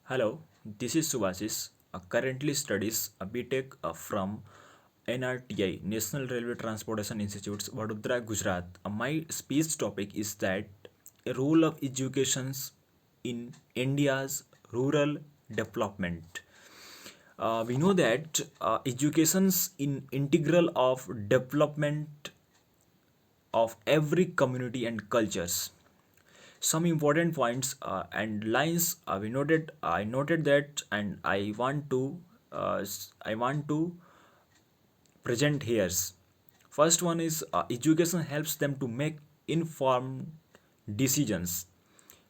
Hello, this is Subhasis. Currently studies a BTech from NRTI, National Railway Transportation Institutes, Vadodara, Gujarat. My speech topic is that a role of education in India's rural development. We know that education's in integral of development of every community and cultures. Some important points and lines we noted. I noted that, and I want to present here. First one is education helps them to make informed decisions.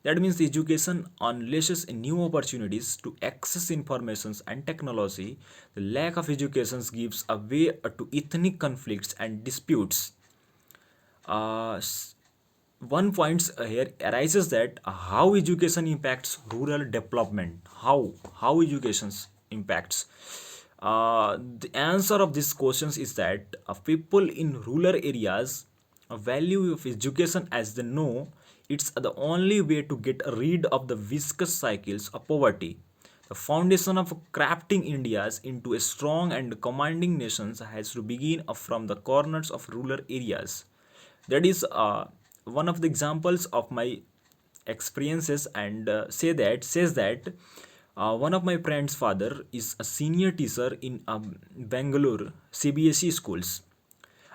That means education unleashes new opportunities to access informations and technology. The lack of education gives a way to ethnic conflicts and disputes. uh, s- One point here arises that how education impacts rural development. How education impacts. The answer of these questions is that people in rural areas value of education as they know it's the only way to get rid of the viscous cycles of poverty. The foundation of crafting India's into a strong and commanding nation has to begin from the corners of rural areas. That is one of the examples of my experiences, and says that one of my friend's father is a senior teacher in Bangalore CBSE schools,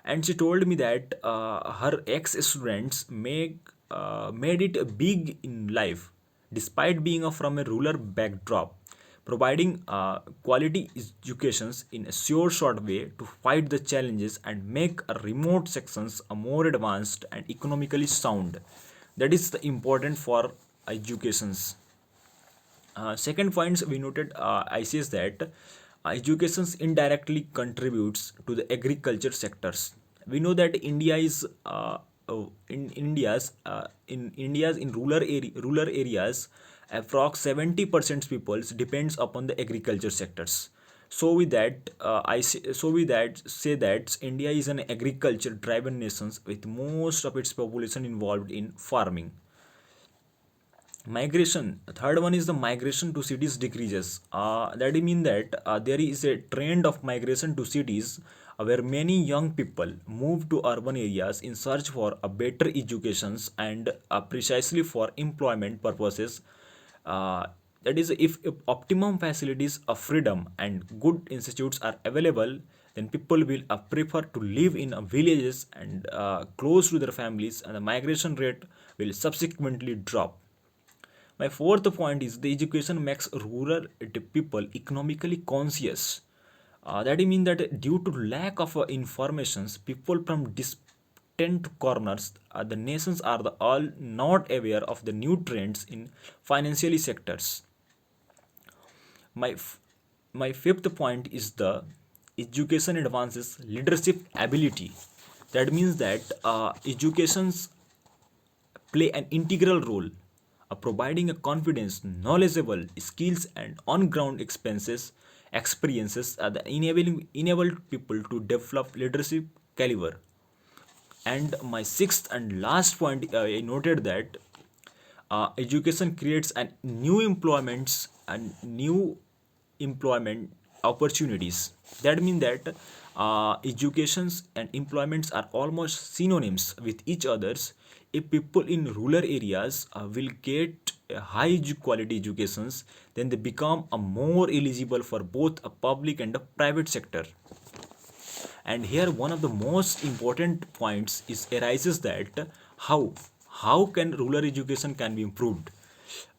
and she told me that her ex students made it big in life despite being from a rural backdrop, providing quality educations in a short way to fight the challenges and make remote sections more advanced and economically sound. That is the important for educations. Second points we noted, I says that education indirectly contributes to the agriculture sectors. We know that India is in India's in rural areas, approx 70% people depends upon the agriculture sectors. So with that, say that India is an agriculture-driven nation with most of its population involved in farming. Migration. Third one is the migration to cities decreases. That mean that there is a trend of migration to cities where many young people move to urban areas in search for a better educations and precisely for employment purposes. Uh, that is, if optimum facilities of freedom and good institutes are available, then people will prefer to live in villages and close to their families, and the migration rate will subsequently drop. My fourth point is the education makes rural people economically conscious. That means that due to lack of informations, people from distant corners, the nations are the all not aware of the new trends in financially sectors. My f- my fifth point is the education advances leadership ability. That means that educations play an integral role of providing a confidence, knowledgeable skills, and on-ground expenses experiences are the enable people to develop leadership caliber. And my sixth and last point, I noted that education creates an new employments and new employment opportunities. That means that educations and employments are almost synonyms with each others. If people in rural areas will get quality educations, then they become a more eligible for both a public and a private sector. And here one of the most important points is arises that how how can rural education can be improved.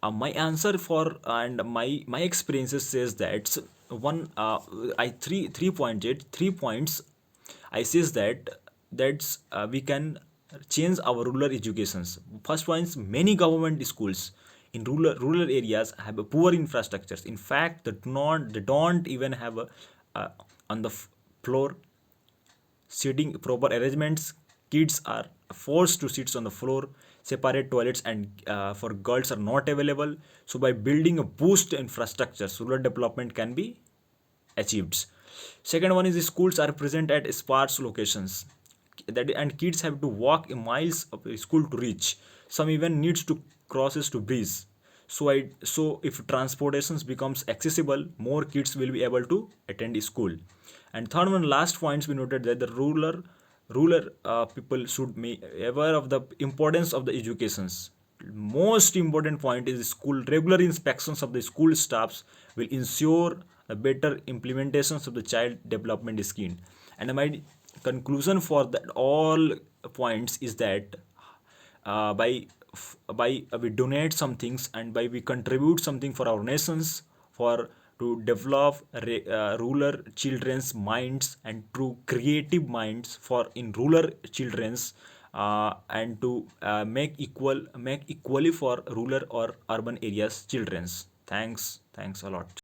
My answer for and my experiences says that one I three pointed 3 points. I says that we can change our rural educations. First one is many government schools in rural areas have a poor infrastructures. In fact, they don't even have a on the floor seating proper arrangements. Kids are forced to sit on the floor. Separate toilets and for girls are not available. So by building a boost infrastructure, rural development can be achieved. Second one is the schools are present at sparse locations, that and kids have to walk miles of school to reach. Some even needs to crosses to bridge. So if transportations becomes accessible, more kids will be able to attend school. And third one, last points, we noted that the ruler people should be aware of the importance of the educations. Most important point is school regular inspections of the school staffs will ensure the better implementations of the child development scheme. And my conclusion for that all points is that by we donate some things, and by we contribute something for our nations, for to develop rural children's minds and true creative minds for in rural children's, and to make equally for rural or urban areas children's. Thanks a lot.